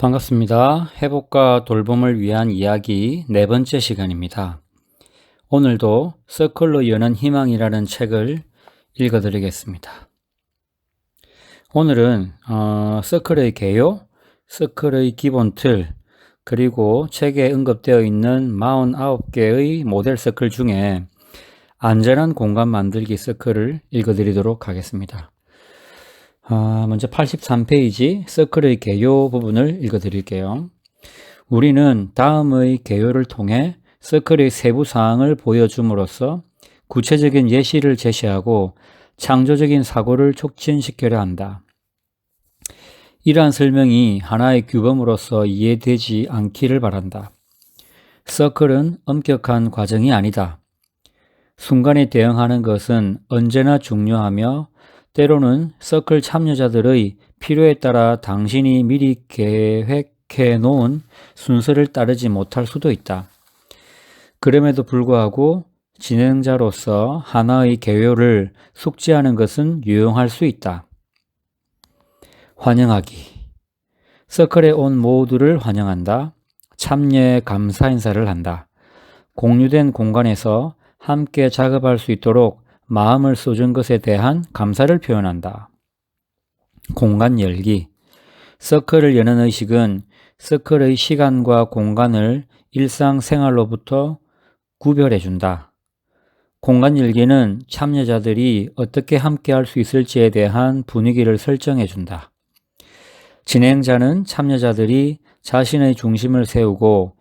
반갑습니다. 회복과 돌봄을 위한 이야기 네 번째 시간입니다. 오늘도 서클로 여는 희망이라는 책을 읽어드리겠습니다. 오늘은 서클의 개요, 서클의 기본 틀, 그리고 책에 언급되어 있는 49개의 모델 서클 중에 안전한 공간 만들기 서클을 읽어드리도록 하겠습니다. 먼저 83페이지 서클의 개요 부분을 읽어드릴게요. 우리는 다음의 개요를 통해 서클의 세부 사항을 보여줌으로써 구체적인 예시를 제시하고 창조적인 사고를 촉진시켜야 한다. 이러한 설명이 하나의 규범으로서 이해되지 않기를 바란다. 서클은 엄격한 과정이 아니다. 순간에 대응하는 것은 언제나 중요하며 때로는 서클 참여자들의 필요에 따라 당신이 미리 계획해 놓은 순서를 따르지 못할 수도 있다. 그럼에도 불구하고 진행자로서 하나의 개요를 숙지하는 것은 유용할 수 있다. 환영하기. 서클에 온 모두를 환영한다. 참여에 감사 인사를 한다. 공유된 공간에서 함께 작업할 수 있도록 마음을 써준 것에 대한 감사를 표현한다. 공간 열기. 서클을 여는 의식은 서클의 시간과 공간을 일상생활로부터 구별해준다. 공간 열기는 참여자들이 어떻게 함께 할 수 있을지에 대한 분위기를 설정해준다. 진행자는 참여자들이 자신의 중심을 세우고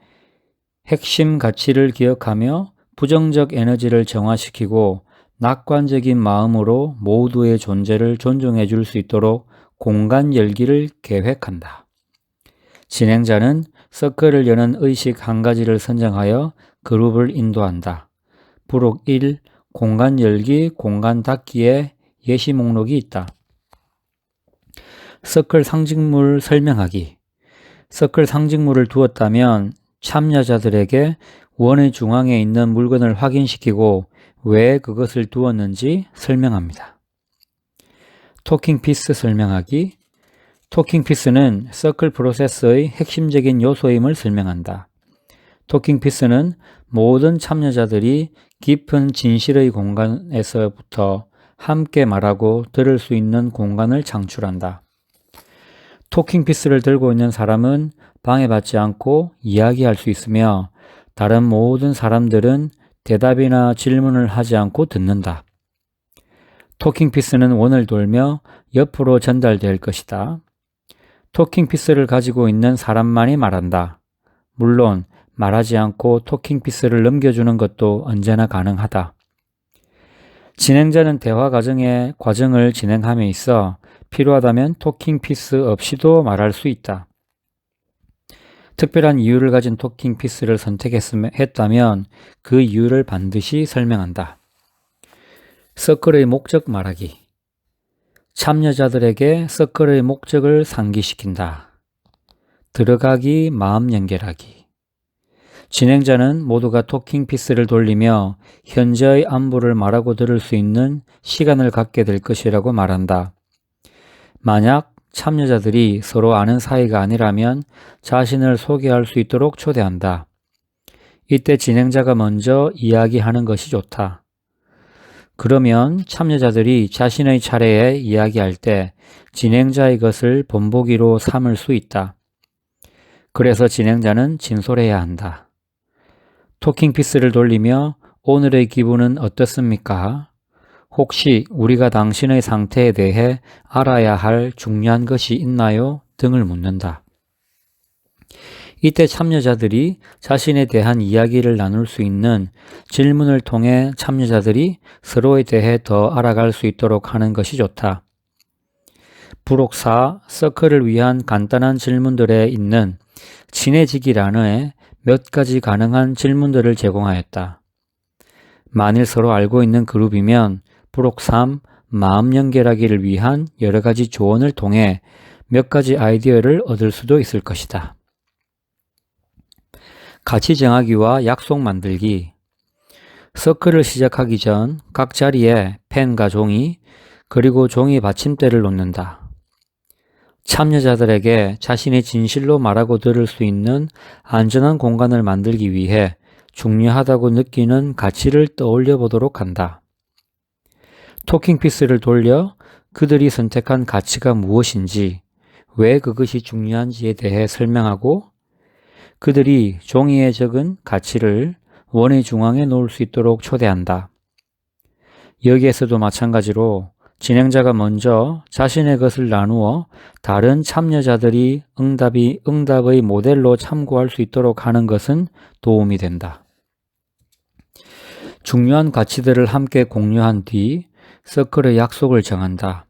핵심 가치를 기억하며 부정적 에너지를 정화시키고 낙관적인 마음으로 모두의 존재를 존중해 줄 수 있도록 공간 열기를 계획한다. 진행자는 서클을 여는 의식 한 가지를 선정하여 그룹을 인도한다. 부록 1. 공간 열기, 공간 닫기의 예시 목록이 있다. 서클 상징물 설명하기. 서클 상징물을 두었다면 참여자들에게 원의 중앙에 있는 물건을 확인시키고 왜 그것을 두었는지 설명합니다. 토킹 피스 설명하기. 토킹 피스는 서클 프로세스의 핵심적인 요소임을 설명한다. 토킹 피스는 모든 참여자들이 깊은 진실의 공간에서부터 함께 말하고 들을 수 있는 공간을 창출한다. 토킹 피스를 들고 있는 사람은 방해받지 않고 이야기할 수 있으며 다른 모든 사람들은 대답이나 질문을 하지 않고 듣는다. 토킹 피스는 원을 돌며 옆으로 전달될 것이다. 토킹 피스를 가지고 있는 사람만이 말한다. 물론 말하지 않고 토킹 피스를 넘겨주는 것도 언제나 가능하다. 진행자는 대화 과정을 진행함에 있어 필요하다면 토킹 피스 없이도 말할 수 있다. 특별한 이유를 가진 토킹 피스를 선택했다면 그 이유를 반드시 설명한다. 서클의 목적 말하기. 참여자들에게 서클의 목적을 상기시킨다. 들어가기, 마음 연결하기. 진행자는 모두가 토킹 피스를 돌리며 현재의 안부를 말하고 들을 수 있는 시간을 갖게 될 것이라고 말한다. 만약 참여자들이 서로 아는 사이가 아니라면 자신을 소개할 수 있도록 초대한다. 이때 진행자가 먼저 이야기하는 것이 좋다. 그러면 참여자들이 자신의 차례에 이야기할 때 진행자의 것을 본보기로 삼을 수 있다. 그래서 진행자는 진솔해야 한다. 토킹 피스를 돌리며 오늘의 기분은 어떻습니까? 혹시 우리가 당신의 상태에 대해 알아야 할 중요한 것이 있나요? 등을 묻는다. 이때 참여자들이 자신에 대한 이야기를 나눌 수 있는 질문을 통해 참여자들이 서로에 대해 더 알아갈 수 있도록 하는 것이 좋다. 부록 4. 서클을 위한 간단한 질문들에 있는 친해지기란에 몇 가지 가능한 질문들을 제공하였다. 만일 서로 알고 있는 그룹이면 부록 3. 마음 연결하기를 위한 여러 가지 조언을 통해 몇 가지 아이디어를 얻을 수도 있을 것이다. 가치 정하기와 약속 만들기. 서클을 시작하기 전 각 자리에 펜과 종이 그리고 종이 받침대를 놓는다. 참여자들에게 자신이 진실로 말하고 들을 수 있는 안전한 공간을 만들기 위해 중요하다고 느끼는 가치를 떠올려 보도록 한다. 토킹 피스를 돌려 그들이 선택한 가치가 무엇인지, 왜 그것이 중요한지에 대해 설명하고 그들이 종이에 적은 가치를 원의 중앙에 놓을 수 있도록 초대한다. 여기에서도 마찬가지로 진행자가 먼저 자신의 것을 나누어 다른 참여자들이 응답의 모델로 참고할 수 있도록 하는 것은 도움이 된다. 중요한 가치들을 함께 공유한 뒤 서클의 약속을 정한다.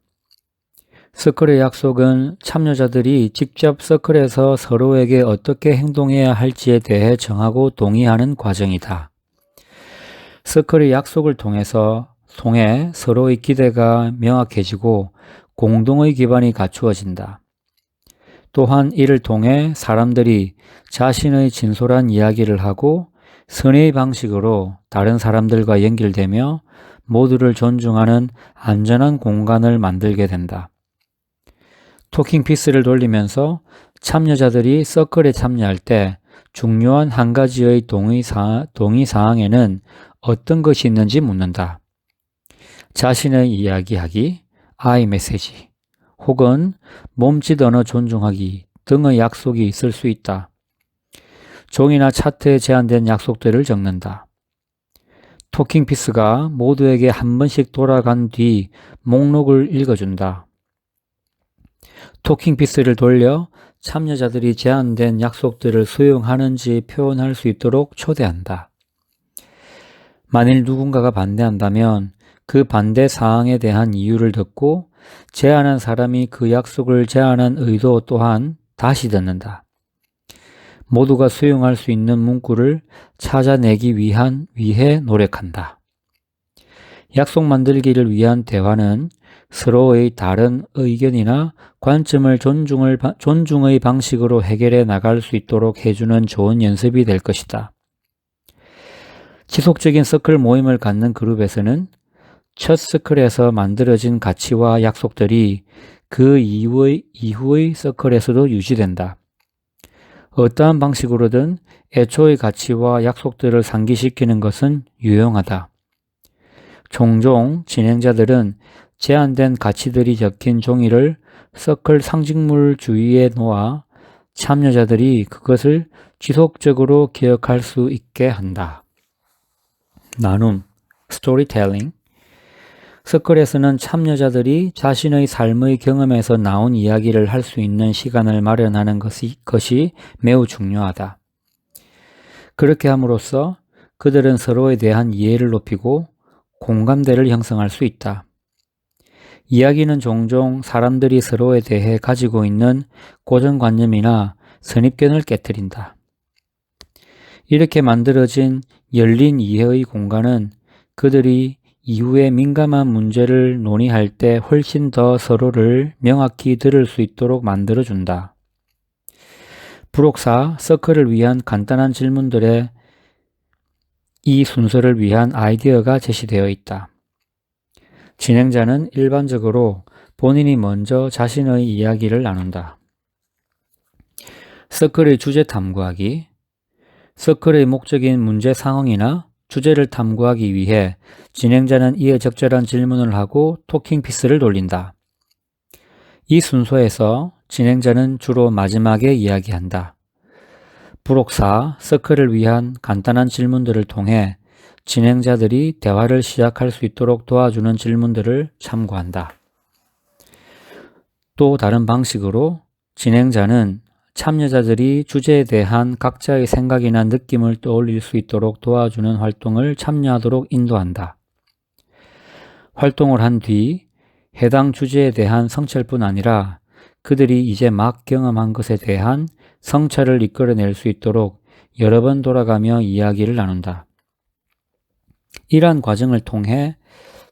서클의 약속은 참여자들이 직접 서클에서 서로에게 어떻게 행동해야 할지에 대해 정하고 동의하는 과정이다. 서클의 약속을 통해 서로의 기대가 명확해지고 공동의 기반이 갖추어진다. 또한 이를 통해 사람들이 자신의 진솔한 이야기를 하고 선의의 방식으로 다른 사람들과 연결되며 모두를 존중하는 안전한 공간을 만들게 된다. 토킹 피스를 돌리면서 참여자들이 서클에 참여할 때 중요한 한 가지의 동의 사항에는 어떤 것이 있는지 묻는다. 자신의 이야기하기, I 메시지, 혹은 몸짓 언어 존중하기 등의 약속이 있을 수 있다. 종이나 차트에 제한된 약속들을 적는다. 토킹 피스가 모두에게 한 번씩 돌아간 뒤 목록을 읽어준다. 토킹 피스를 돌려 참여자들이 제한된 약속들을 수용하는지 표현할 수 있도록 초대한다. 만일 누군가가 반대한다면 그 반대 사항에 대한 이유를 듣고 제안한 사람이 그 약속을 제안한 의도 또한 다시 듣는다. 모두가 수용할 수 있는 문구를 찾아내기 위해 노력한다. 약속 만들기를 위한 대화는 서로의 다른 의견이나 관점을 존중의 방식으로 해결해 나갈 수 있도록 해주는 좋은 연습이 될 것이다. 지속적인 서클 모임을 갖는 그룹에서는 첫 서클에서 만들어진 가치와 약속들이 그 이후의 서클에서도 유지된다. 어떠한 방식으로든 애초의 가치와 약속들을 상기시키는 것은 유용하다. 종종 진행자들은 제한된 가치들이 적힌 종이를 서클 상징물 주위에 놓아 참여자들이 그것을 지속적으로 기억할 수 있게 한다. 나눔, 스토리텔링. 서클에서는 참여자들이 자신의 삶의 경험에서 나온 이야기를 할 수 있는 시간을 마련하는 것이 매우 중요하다. 그렇게 함으로써 그들은 서로에 대한 이해를 높이고 공감대를 형성할 수 있다. 이야기는 종종 사람들이 서로에 대해 가지고 있는 고정관념이나 선입견을 깨트린다. 이렇게 만들어진 열린 이해의 공간은 그들이 이후에 민감한 문제를 논의할 때 훨씬 더 서로를 명확히 들을 수 있도록 만들어준다. 부록사 서클을 위한 간단한 질문들의 이 순서를 위한 아이디어가 제시되어 있다. 진행자는 일반적으로 본인이 먼저 자신의 이야기를 나눈다. 서클의 주제 탐구하기. 서클의 목적인 문제 상황이나 주제를 탐구하기 위해 진행자는 이에 적절한 질문을 하고 토킹 피스를 돌린다. 이 순서에서 진행자는 주로 마지막에 이야기한다. 부록사 서클을 위한 간단한 질문들을 통해 진행자들이 대화를 시작할 수 있도록 도와주는 질문들을 참고한다. 또 다른 방식으로 진행자는 참여자들이 주제에 대한 각자의 생각이나 느낌을 떠올릴 수 있도록 도와주는 활동을 참여하도록 인도한다. 활동을 한 뒤 해당 주제에 대한 성찰뿐 아니라 그들이 이제 막 경험한 것에 대한 성찰을 이끌어낼 수 있도록 여러 번 돌아가며 이야기를 나눈다. 이러한 과정을 통해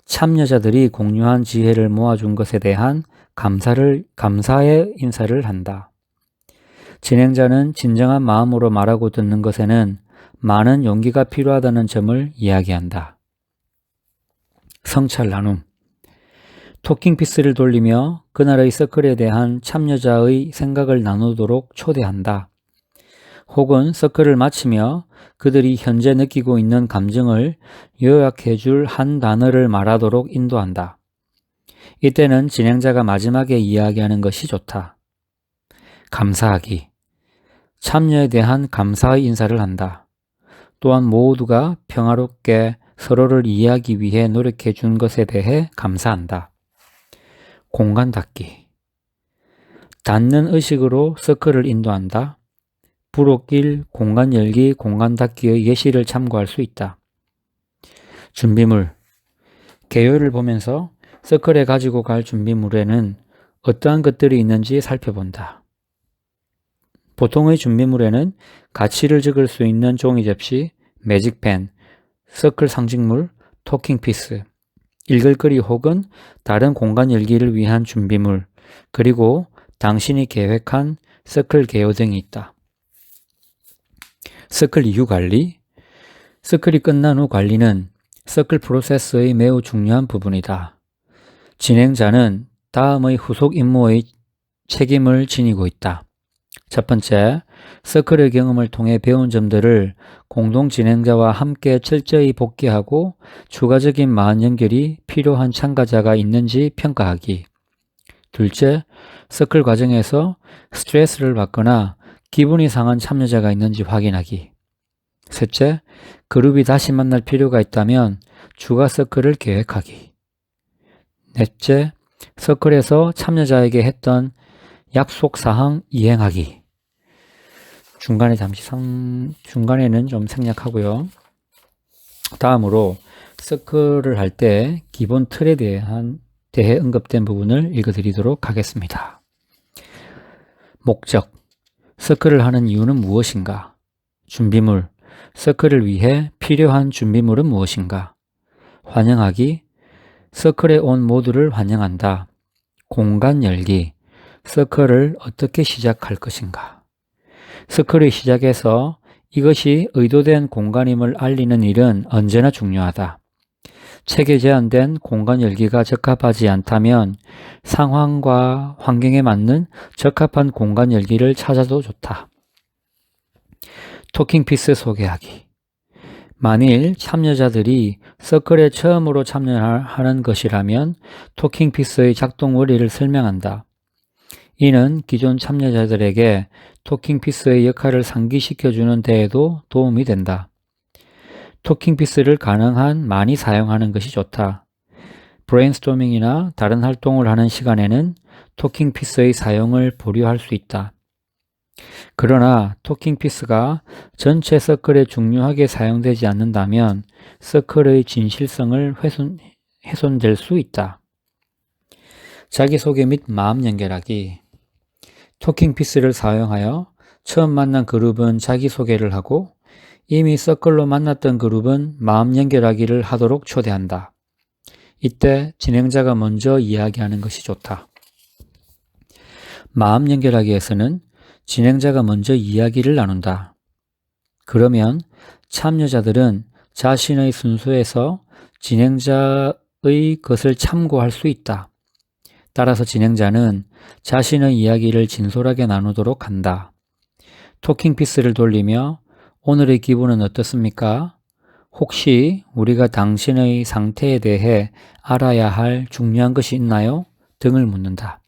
참여자들이 공유한 지혜를 모아준 것에 대한 감사의 인사를 한다. 진행자는 진정한 마음으로 말하고 듣는 것에는 많은 용기가 필요하다는 점을 이야기한다. 성찰 나눔. 토킹 피스를 돌리며 그날의 서클에 대한 참여자의 생각을 나누도록 초대한다. 혹은 서클을 마치며 그들이 현재 느끼고 있는 감정을 요약해 줄 한 단어를 말하도록 인도한다. 이때는 진행자가 마지막에 이야기하는 것이 좋다. 감사하기. 참여에 대한 감사의 인사를 한다. 또한 모두가 평화롭게 서로를 이해하기 위해 노력해 준 것에 대해 감사한다. 공간 닫기. 닫는 의식으로 서클을 인도한다. 불옷길, 공간 열기, 공간 닫기의 예시를 참고할 수 있다. 준비물. 개요를 보면서 서클에 가지고 갈 준비물에는 어떠한 것들이 있는지 살펴본다. 보통의 준비물에는 가치를 적을 수 있는 종이 접시, 매직펜, 서클 상징물, 토킹 피스, 읽을거리 혹은 다른 공간 열기를 위한 준비물, 그리고 당신이 계획한 서클 개요 등이 있다. 서클 이후 관리. 서클이 끝난 후 관리는 서클 프로세스의 매우 중요한 부분이다. 진행자는 다음의 후속 임무의 책임을 지니고 있다. 첫 번째, 서클의 경험을 통해 배운 점들을 공동 진행자와 함께 철저히 복기하고 추가적인 마음 연결이 필요한 참가자가 있는지 평가하기. 둘째, 서클 과정에서 스트레스를 받거나 기분이 상한 참여자가 있는지 확인하기. 셋째, 그룹이 다시 만날 필요가 있다면 추가 서클을 계획하기. 넷째, 서클에서 참여자에게 했던 약속 사항 이행하기. 중간에는 좀 생략하고요. 다음으로 서클을 할 때 기본 틀에 대해 언급된 부분을 읽어드리도록 하겠습니다. 목적. 서클을 하는 이유는 무엇인가? 준비물. 서클을 위해 필요한 준비물은 무엇인가? 환영하기. 서클에 온 모두를 환영한다. 공간 열기. 서클을 어떻게 시작할 것인가? 서클의 시작에서 이것이 의도된 공간임을 알리는 일은 언제나 중요하다. 책에 제한된 공간 열기가 적합하지 않다면 상황과 환경에 맞는 적합한 공간 열기를 찾아도 좋다. 토킹 피스 소개하기. 만일 참여자들이 서클에 처음으로 참여하는 것이라면 토킹 피스의 작동 원리를 설명한다. 이는 기존 참여자들에게 토킹 피스의 역할을 상기시켜주는 데에도 도움이 된다. 토킹 피스를 가능한 많이 사용하는 것이 좋다. 브레인스토밍이나 다른 활동을 하는 시간에는 토킹 피스의 사용을 보류할 수 있다. 그러나 토킹 피스가 전체 서클에 중요하게 사용되지 않는다면 서클의 진실성을 훼손될 수 있다. 자기소개 및 마음 연결하기. 토킹 피스를 사용하여 처음 만난 그룹은 자기소개를 하고 이미 서클로 만났던 그룹은 마음 연결하기를 하도록 초대한다. 이때 진행자가 먼저 이야기하는 것이 좋다. 마음 연결하기에서는 진행자가 먼저 이야기를 나눈다. 그러면 참여자들은 자신의 순서에서 진행자의 것을 참고할 수 있다. 따라서 진행자는 자신의 이야기를 진솔하게 나누도록 한다. 토킹 피스를 돌리며 오늘의 기분은 어떻습니까? 혹시 우리가 당신의 상태에 대해 알아야 할 중요한 것이 있나요? 등을 묻는다.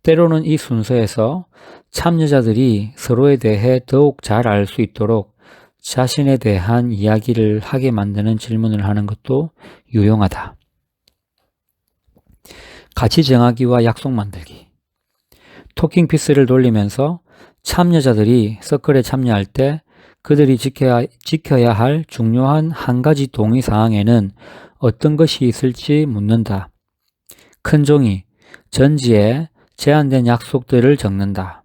때로는 이 순서에서 참여자들이 서로에 대해 더욱 잘 알 수 있도록 자신에 대한 이야기를 하게 만드는 질문을 하는 것도 유용하다. 가치 정하기와 약속 만들기. 토킹 피스를 돌리면서 참여자들이 서클에 참여할 때 그들이 지켜야 할 중요한 한 가지 동의 사항에는 어떤 것이 있을지 묻는다. 큰 종이, 전지에 제한된 약속들을 적는다.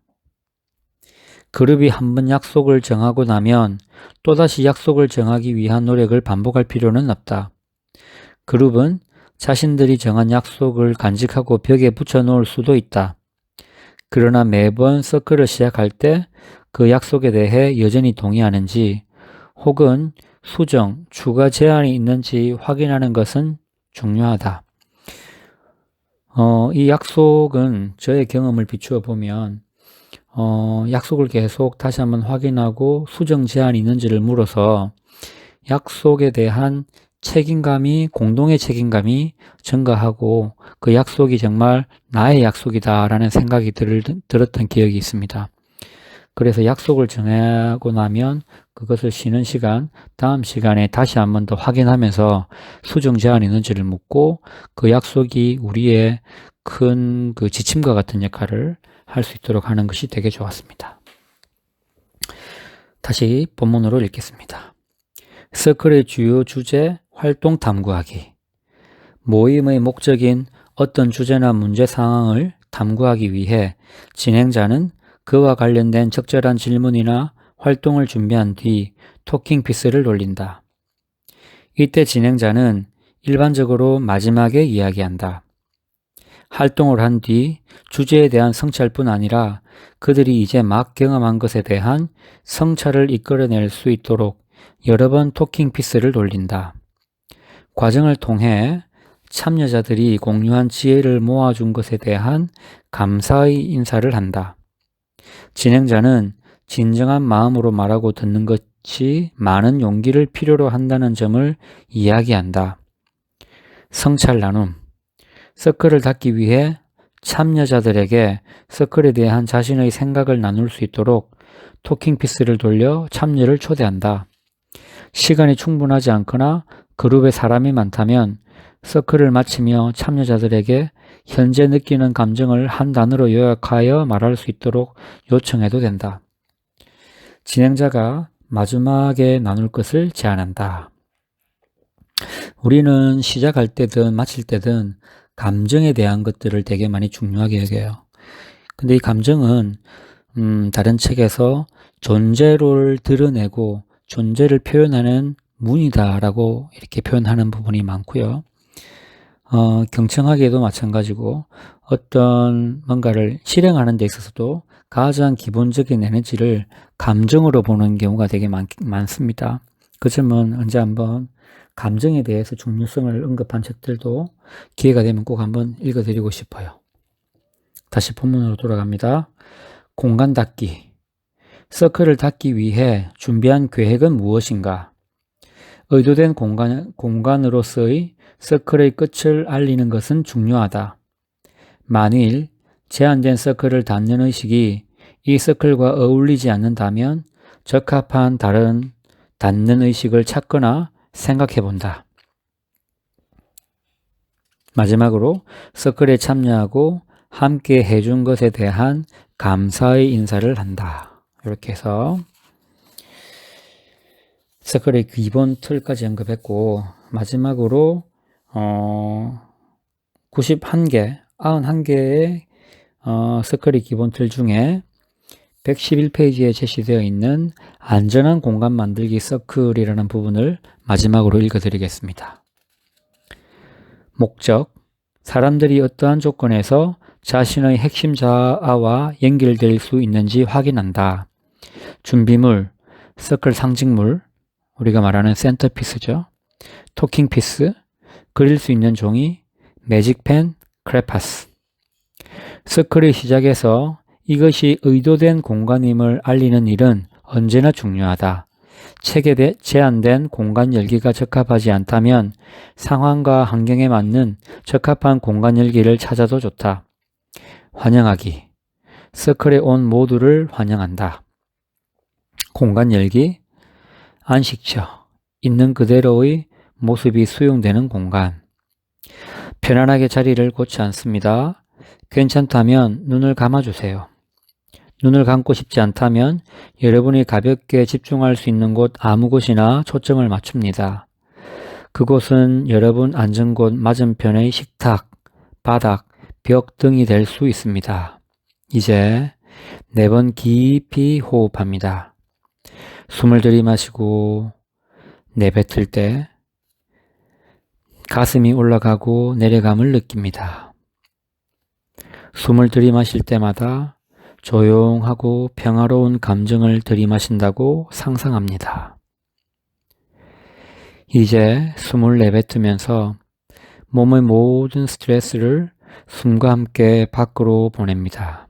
그룹이 한 번 약속을 정하고 나면 또다시 약속을 정하기 위한 노력을 반복할 필요는 없다. 그룹은 자신들이 정한 약속을 간직하고 벽에 붙여 놓을 수도 있다. 그러나 매번 서클을 시작할 때 그 약속에 대해 여전히 동의하는지 혹은 수정, 추가 제한이 있는지 확인하는 것은 중요하다. 이 약속은 저의 경험을 비추어 보면 약속을 계속 다시 한번 확인하고 수정 제한이 있는지를 물어서 약속에 대한 책임감이, 공동의 책임감이 증가하고 그 약속이 정말 나의 약속이다라는 생각이 들었던 기억이 있습니다. 그래서 약속을 정하고 나면 그것을 쉬는 시간, 다음 시간에 다시 한 번 더 확인하면서 수정 제한이 있는지를 묻고 그 약속이 우리의 큰 그 지침과 같은 역할을 할 수 있도록 하는 것이 되게 좋았습니다. 다시 본문으로 읽겠습니다. 서클의 주요 주제, 활동 탐구하기. 모임의 목적인 어떤 주제나 문제 상황을 탐구하기 위해 진행자는 그와 관련된 적절한 질문이나 활동을 준비한 뒤 토킹 피스를 돌린다. 이때 진행자는 일반적으로 마지막에 이야기한다. 활동을 한 뒤 주제에 대한 성찰뿐 아니라 그들이 이제 막 경험한 것에 대한 성찰을 이끌어낼 수 있도록 여러 번 토킹 피스를 돌린다. 과정을 통해 참여자들이 공유한 지혜를 모아준 것에 대한 감사의 인사를 한다. 진행자는 진정한 마음으로 말하고 듣는 것이 많은 용기를 필요로 한다는 점을 이야기한다. 성찰 나눔. 서클을 닫기 위해 참여자들에게 서클에 대한 자신의 생각을 나눌 수 있도록 토킹 피스를 돌려 참여를 초대한다. 시간이 충분하지 않거나 그룹에 사람이 많다면 서클을 마치며 참여자들에게 현재 느끼는 감정을 한 단어로 요약하여 말할 수 있도록 요청해도 된다. 진행자가 마지막에 나눌 것을 제안한다. 우리는 시작할 때든 마칠 때든 감정에 대한 것들을 되게 많이 중요하게 여겨요. 근데 이 감정은 다른 책에서 존재를 드러내고 존재를 표현하는 문이다라고 이렇게 표현하는 부분이 많고요. 경청하기에도 마찬가지고 어떤 뭔가를 실행하는 데 있어서도 가장 기본적인 에너지를 감정으로 보는 경우가 되게 많습니다. 그 점은 언제 한번 감정에 대해서 중요성을 언급한 책들도 기회가 되면 꼭 한번 읽어드리고 싶어요. 다시 본문으로 돌아갑니다. 공간 닫기. 서클을 닫기 위해 준비한 계획은 무엇인가? 의도된 공간으로서의 서클의 끝을 알리는 것은 중요하다. 만일 제한된 서클을 닫는 의식이 이 서클과 어울리지 않는다면 적합한 다른 닫는 의식을 찾거나 생각해 본다. 마지막으로 서클에 참여하고 함께 해준 것에 대한 감사의 인사를 한다. 이렇게 해서 서클의 기본 틀까지 언급했고 마지막으로 91개의 서클의 기본 틀 중에 111페이지에 제시되어 있는 안전한 공간 만들기 서클이라는 부분을 마지막으로 읽어드리겠습니다. 목적, 사람들이 어떠한 조건에서 자신의 핵심 자아와 연결될 수 있는지 확인한다. 준비물, 서클 상징물, 우리가 말하는 센터피스죠. 토킹피스, 그릴 수 있는 종이, 매직펜, 크레파스. 서클의 시작에서 이것이 의도된 공간임을 알리는 일은 언제나 중요하다. 책에 제한된 공간 열기가 적합하지 않다면 상황과 환경에 맞는 적합한 공간 열기를 찾아도 좋다. 환영하기. 서클에 온 모두를 환영한다. 공간 열기. 안식처. 있는 그대로의 모습이 수용되는 공간. 편안하게 자리를 고치 않습니다. 괜찮다면 눈을 감아주세요. 눈을 감고 싶지 않다면 여러분이 가볍게 집중할 수 있는 곳 아무 곳이나 초점을 맞춥니다. 그곳은 여러분 앉은 곳 맞은편의 식탁, 바닥, 벽 등이 될 수 있습니다. 이제 4번 깊이 호흡합니다. 숨을 들이마시고 내뱉을 때 가슴이 올라가고 내려감을 느낍니다. 숨을 들이마실 때마다 조용하고 평화로운 감정을 들이마신다고 상상합니다. 이제 숨을 내뱉으면서 몸의 모든 스트레스를 숨과 함께 밖으로 보냅니다.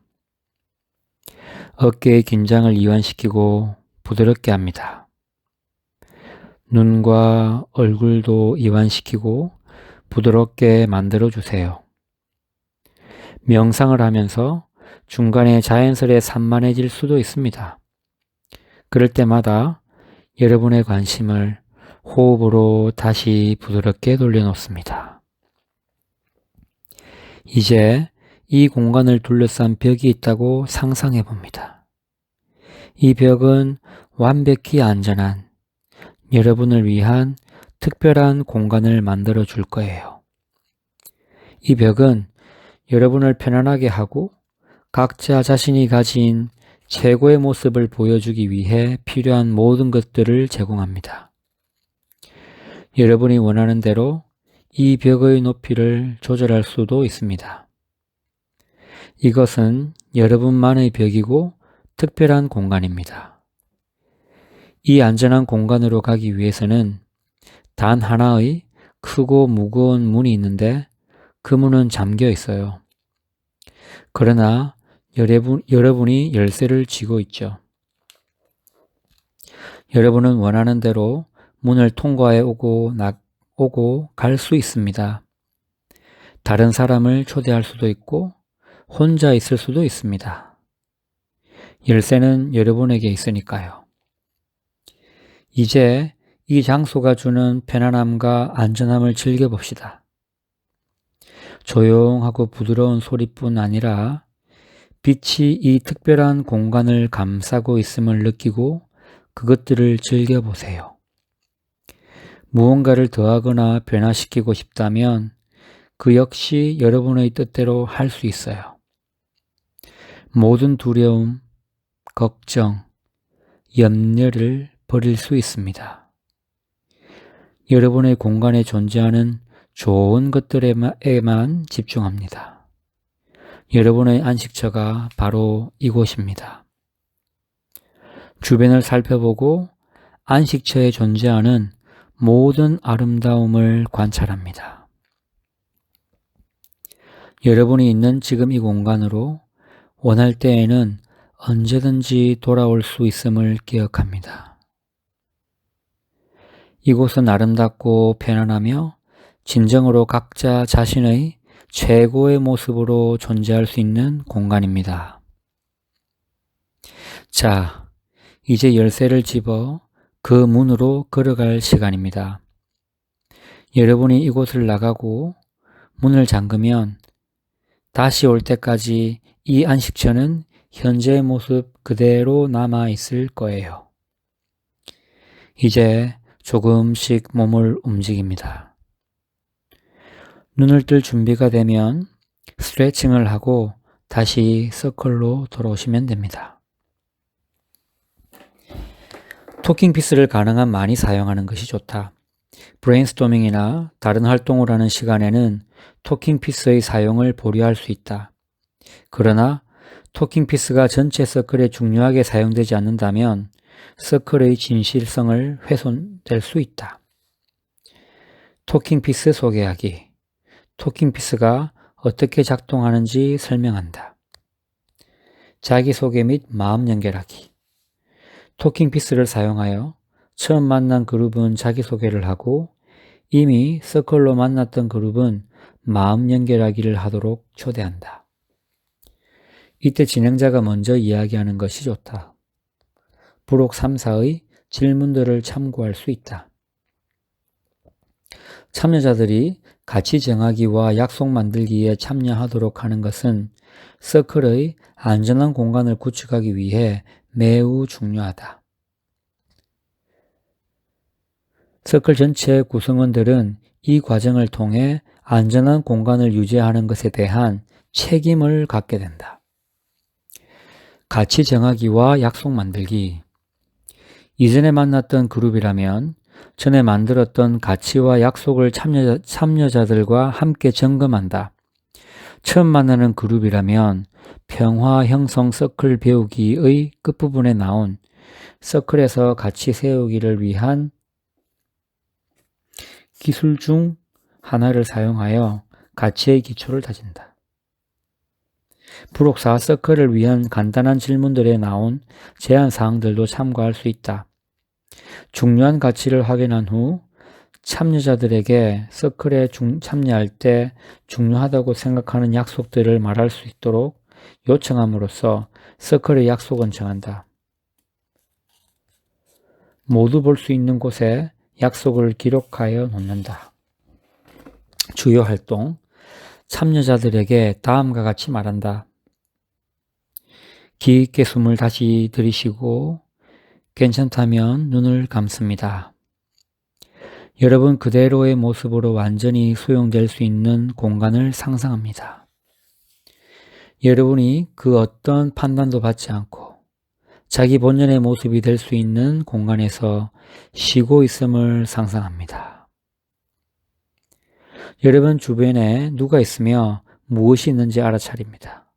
어깨의 긴장을 이완시키고 부드럽게 합니다. 눈과 얼굴도 이완시키고 부드럽게 만들어주세요. 명상을 하면서 중간에 자연스레 산만해질 수도 있습니다. 그럴 때마다 여러분의 관심을 호흡으로 다시 부드럽게 돌려놓습니다. 이제 이 공간을 둘러싼 벽이 있다고 상상해 봅니다. 이 벽은 완벽히 안전한 여러분을 위한 특별한 공간을 만들어 줄 거예요. 이 벽은 여러분을 편안하게 하고 각자 자신이 가진 최고의 모습을 보여주기 위해 필요한 모든 것들을 제공합니다. 여러분이 원하는 대로 이 벽의 높이를 조절할 수도 있습니다. 이것은 여러분만의 벽이고 특별한 공간입니다. 이 안전한 공간으로 가기 위해서는 단 하나의 크고 무거운 문이 있는데 그 문은 잠겨 있어요. 그러나 여러분이 열쇠를 쥐고 있죠. 여러분은 원하는 대로 문을 통과해 오고 갈 수 있습니다. 다른 사람을 초대할 수도 있고 혼자 있을 수도 있습니다. 열쇠는 여러분에게 있으니까요. 이제 이 장소가 주는 편안함과 안전함을 즐겨봅시다. 조용하고 부드러운 소리뿐 아니라 빛이 이 특별한 공간을 감싸고 있음을 느끼고 그것들을 즐겨보세요. 무언가를 더하거나 변화시키고 싶다면 그 역시 여러분의 뜻대로 할 수 있어요. 모든 두려움, 걱정, 염려를 버릴 수 있습니다. 여러분의 공간에 존재하는 좋은 것들에만 집중합니다. 여러분의 안식처가 바로 이곳입니다. 주변을 살펴보고 안식처에 존재하는 모든 아름다움을 관찰합니다. 여러분이 있는 지금 이 공간으로 원할 때에는 언제든지 돌아올 수 있음을 기억합니다. 이곳은 아름답고 편안하며 진정으로 각자 자신의 최고의 모습으로 존재할 수 있는 공간입니다. 자, 이제 열쇠를 집어 그 문으로 걸어갈 시간입니다. 여러분이 이곳을 나가고 문을 잠그면 다시 올 때까지 이 안식처는 현재의 모습 그대로 남아 있을 거예요. 이제 조금씩 몸을 움직입니다. 눈을 뜰 준비가 되면 스트레칭을 하고 다시 서클로 돌아오시면 됩니다. 토킹 피스를 가능한 많이 사용하는 것이 좋다. 브레인스토밍이나 다른 활동을 하는 시간에는 토킹 피스의 사용을 보류할 수 있다. 그러나 토킹 피스가 전체 서클에 중요하게 사용되지 않는다면 서클의 진실성을 훼손될 수 있다. 토킹 피스 소개하기. 토킹 피스가 어떻게 작동하는지 설명한다. 자기소개 및 마음 연결하기. 토킹 피스를 사용하여 처음 만난 그룹은 자기소개를 하고 이미 서클로 만났던 그룹은 마음 연결하기를 하도록 초대한다. 이때 진행자가 먼저 이야기하는 것이 좋다. 부록 3사의 질문들을 참고할 수 있다. 참여자들이 가치 정하기와 약속 만들기에 참여하도록 하는 것은 서클의 안전한 공간을 구축하기 위해 매우 중요하다. 서클 전체 구성원들은 이 과정을 통해 안전한 공간을 유지하는 것에 대한 책임을 갖게 된다. 가치 정하기와 약속 만들기. 이전에 만났던 그룹이라면 전에 만들었던 가치와 약속을 참여자들과 함께 점검한다. 처음 만나는 그룹이라면 평화 형성 서클 배우기의 끝부분에 나온 서클에서 가치 세우기를 위한 기술 중 하나를 사용하여 가치의 기초를 다진다. 부록사 서클을 위한 간단한 질문들에 나온 제안 사항들도 참고할 수 있다. 중요한 가치를 확인한 후 참여자들에게 서클에 참여할 때 중요하다고 생각하는 약속들을 말할 수 있도록 요청함으로써 서클의 약속은 정한다. 모두 볼 수 있는 곳에 약속을 기록하여 놓는다. 주요 활동, 참여자들에게 다음과 같이 말한다. 깊게 숨을 다시 들이쉬고 괜찮다면 눈을 감습니다. 여러분 그대로의 모습으로 완전히 수용될 수 있는 공간을 상상합니다. 여러분이 그 어떤 판단도 받지 않고 자기 본연의 모습이 될 수 있는 공간에서 쉬고 있음을 상상합니다. 여러분 주변에 누가 있으며 무엇이 있는지 알아차립니다.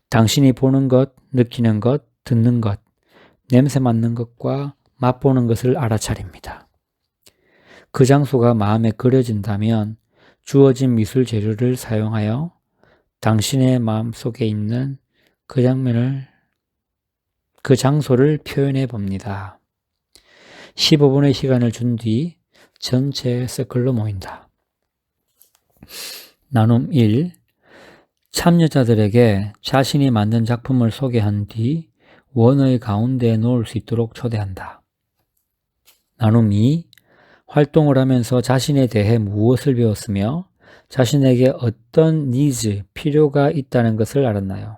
당신이 보는 것, 느끼는 것, 듣는 것, 냄새 맡는 것과 맛보는 것을 알아차립니다. 그 장소가 마음에 그려진다면 주어진 미술 재료를 사용하여 당신의 마음속에 있는 그 장소를 표현해 봅니다. 15분의 시간을 준 뒤 전체 서클로 모인다. 나눔 1. 참여자들에게 자신이 만든 작품을 소개한 뒤 원의 가운데에 놓을 수 있도록 초대한다. 나눔 2. 활동을 하면서 자신에 대해 무엇을 배웠으며 자신에게 어떤 니즈, 필요가 있다는 것을 알았나요?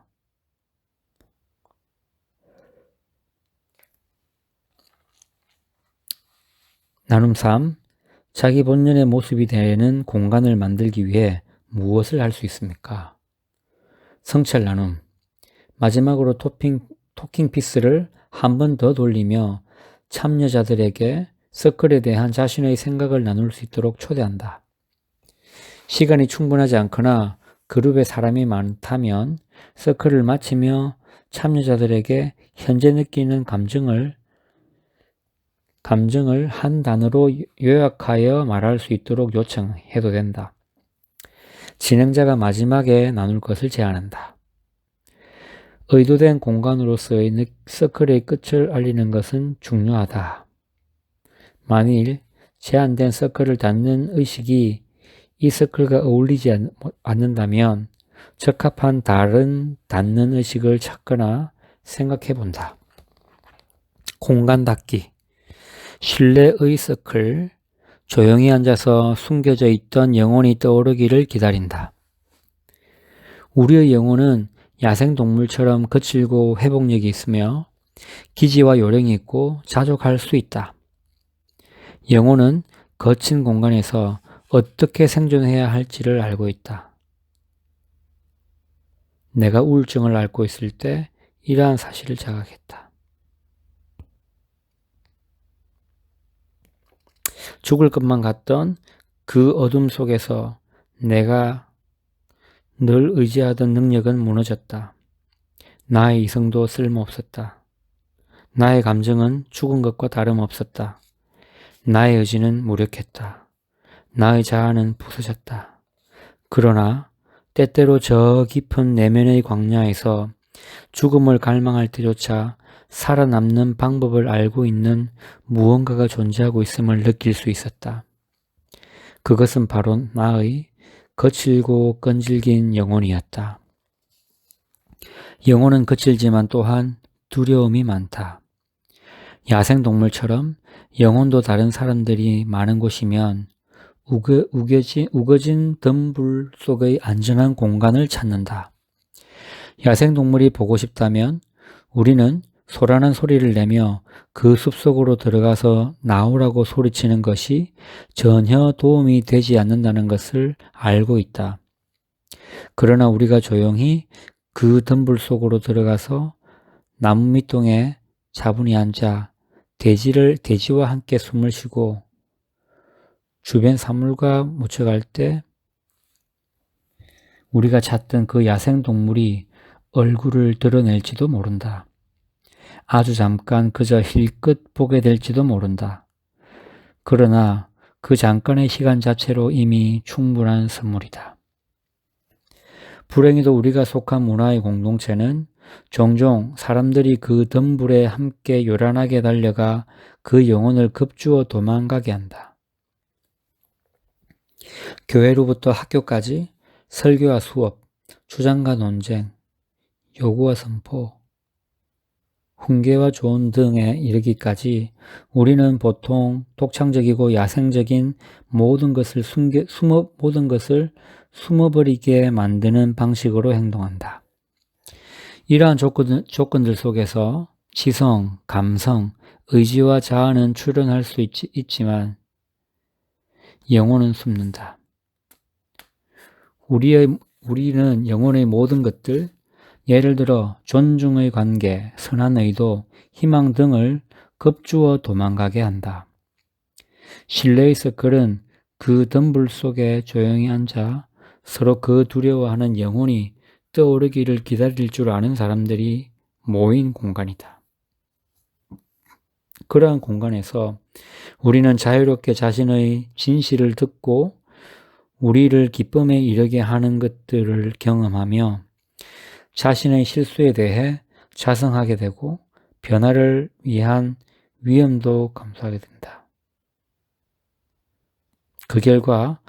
나눔 3. 자기 본연의 모습이 되는 공간을 만들기 위해 무엇을 할 수 있습니까? 성찰 나눔. 마지막으로 토킹 피스를 한 번 더 돌리며 참여자들에게 서클에 대한 자신의 생각을 나눌 수 있도록 초대한다. 시간이 충분하지 않거나 그룹에 사람이 많다면 서클을 마치며 참여자들에게 현재 느끼는 감정을 한 단어로 요약하여 말할 수 있도록 요청해도 된다. 진행자가 마지막에 나눌 것을 제안한다. 의도된 공간으로서의 서클의 끝을 알리는 것은 중요하다. 만일 제한된 서클을 닫는 의식이 이 서클과 어울리지 않는다면 적합한 다른 닫는 의식을 찾거나 생각해 본다. 공간 닫기. 실내의 서클. 조용히 앉아서 숨겨져 있던 영혼이 떠오르기를 기다린다. 우리의 영혼은 야생동물처럼 거칠고 회복력이 있으며 기지와 요령이 있고 자족할 수 있다. 영혼은 거친 공간에서 어떻게 생존해야 할지를 알고 있다. 내가 우울증을 앓고 있을 때 이러한 사실을 자각했다. 죽을 것만 같던 그 어둠 속에서 내가 늘 의지하던 능력은 무너졌다. 나의 이성도 쓸모없었다. 나의 감정은 죽은 것과 다름없었다. 나의 의지는 무력했다. 나의 자아는 부서졌다. 그러나 때때로 저 깊은 내면의 광야에서 죽음을 갈망할 때조차 살아남는 방법을 알고 있는 무언가가 존재하고 있음을 느낄 수 있었다. 그것은 바로 나의 거칠고 끈질긴 영혼이었다. 영혼은 거칠지만 또한 두려움이 많다. 야생동물처럼 영혼도 다른 사람들이 많은 곳이면 우거진 덤불 속의 안전한 공간을 찾는다. 야생동물이 보고 싶다면 우리는 소라는 소리를 내며 그 숲속으로 들어가서 나오라고 소리치는 것이 전혀 도움이 되지 않는다는 것을 알고 있다. 그러나 우리가 조용히 그 덤불 속으로 들어가서 나무 밑동에 차분히 앉아 대지와 함께 숨을 쉬고 주변 사물과 묻혀갈 때 우리가 찾던 그 야생동물이 얼굴을 드러낼지도 모른다. 아주 잠깐 그저 힐끗 보게 될지도 모른다. 그러나 그 잠깐의 시간 자체로 이미 충분한 선물이다. 불행히도 우리가 속한 문화의 공동체는 종종 사람들이 그 덤불에 함께 요란하게 달려가 그 영혼을 급주어 도망가게 한다. 교회로부터 학교까지 설교와 수업, 주장과 논쟁, 요구와 선포, 훈계와 조언 등에 이르기까지 우리는 보통 독창적이고 야생적인 모든 것을 숨어버리게 만드는 방식으로 행동한다. 이러한 조건들 속에서 지성, 감성, 의지와 자아는 출현할 수 있지만 영혼은 숨는다. 우리는 영혼의 모든 것들, 예를 들어 존중의 관계, 선한 의도, 희망 등을 급주어 도망가게 한다. 신뢰의 서클은 그 덤불 속에 조용히 앉아 서로 그 두려워하는 영혼이 떠오르기를 기다릴 줄 아는 사람들이 모인 공간이다. 그러한 공간에서 우리는 자유롭게 자신의 진실을 듣고 우리를 기쁨에 이르게 하는 것들을 경험하며 자신의 실수에 대해 자성하게 되고 변화를 위한 위험도 감수하게 된다. 그 결과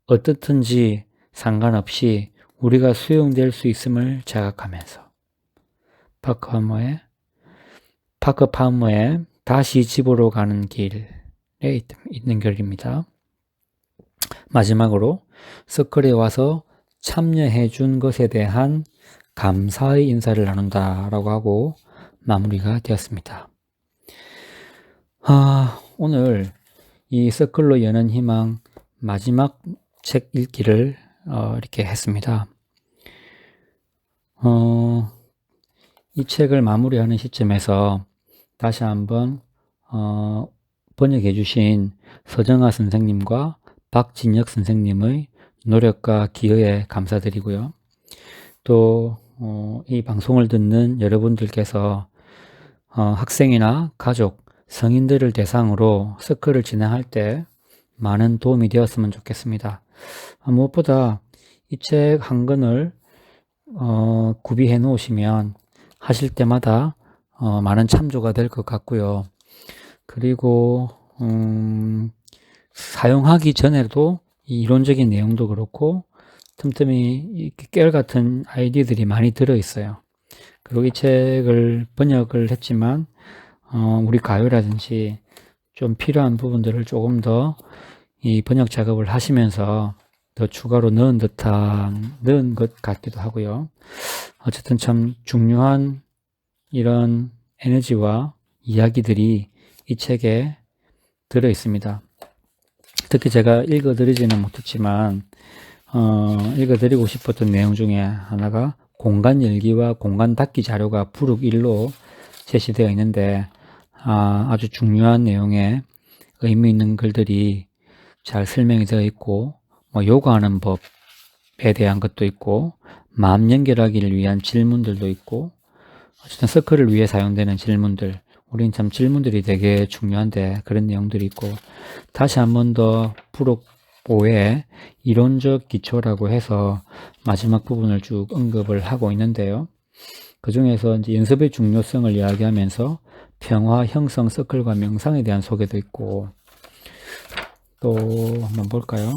어떻든지 상관없이 우리가 수용될 수 있음을 자각하면서 파커 파머의 다시 집으로 가는 길에 있는 글입니다. 마지막으로 서클에 와서 참여해 준 것에 대한 감사의 인사를 나눈다라고 하고 마무리가 되었습니다. 오늘 이 서클로 여는 희망 마지막 책 읽기를 이렇게 했습니다. 이 책을 마무리하는 시점에서 다시 한번 번역해 주신 서정아 선생님과 박진혁 선생님의 노력과 기여에 감사드리고요. 또 이 방송을 듣는 여러분들께서 학생이나 가족, 성인들을 대상으로 서클을 진행할 때 많은 도움이 되었으면 좋겠습니다. 무엇보다 이 책 한 권을 구비해 놓으시면 하실 때마다 많은 참조가 될 것 같고요. 그리고 사용하기 전에도 이 이론적인 내용도 그렇고 틈틈이 깨알같은 아이디어들이 많이 들어있어요. 그리고 이 책을 번역을 했지만 우리 가요라든지 좀 필요한 부분들을 조금 더 이 번역 작업을 하시면서 더 추가로 넣은 것 같기도 하고요. 어쨌든 참 중요한 이런 에너지와 이야기들이 이 책에 들어 있습니다. 특히 제가 읽어드리지는 못했지만 읽어드리고 싶었던 내용 중에 하나가 공간 열기와 공간 닫기 자료가 부록 1로 제시되어 있는데 아주 중요한 내용에 의미 있는 글들이 잘 설명이 되어 있고 요구하는 법에 대한 것도 있고 마음 연결하기를 위한 질문들도 있고 어쨌든 서클을 위해 사용되는 질문들, 우린 참 질문들이 되게 중요한데 그런 내용들이 있고 다시 한 번 더 부록 5의 이론적 기초라고 해서 마지막 부분을 쭉 언급을 하고 있는데요. 그 중에서 이제 연습의 중요성을 이야기하면서 평화, 형성, 서클과 명상에 대한 소개도 있고 또 한번 볼까요?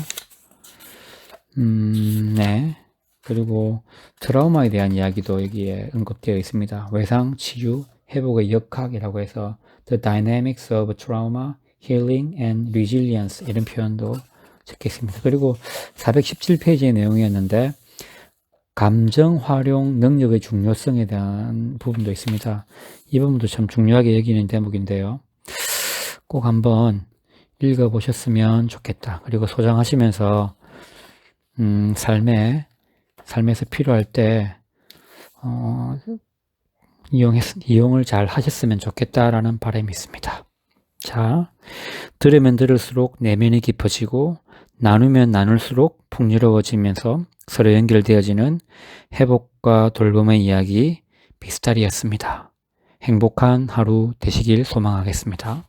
네. 그리고 트라우마에 대한 이야기도 여기에 언급되어 있습니다. 외상, 치유, 회복의 역학이라고 해서 The Dynamics of Trauma, Healing and Resilience 이런 표현도 적혀 있습니다. 그리고 417페이지의 내용이었는데 감정 활용 능력의 중요성에 대한 부분도 있습니다. 이 부분도 참 중요하게 여기는 대목인데요. 꼭 한번 읽어보셨으면 좋겠다. 그리고 소장하시면서 삶에서 필요할 때 이용을 잘 하셨으면 좋겠다라는 바람이 있습니다. 자, 들으면 들을수록 내면이 깊어지고 나누면 나눌수록 풍요로워지면서 서로 연결되어지는 회복과 돌봄의 이야기 비스타리였습니다. 행복한 하루 되시길 소망하겠습니다.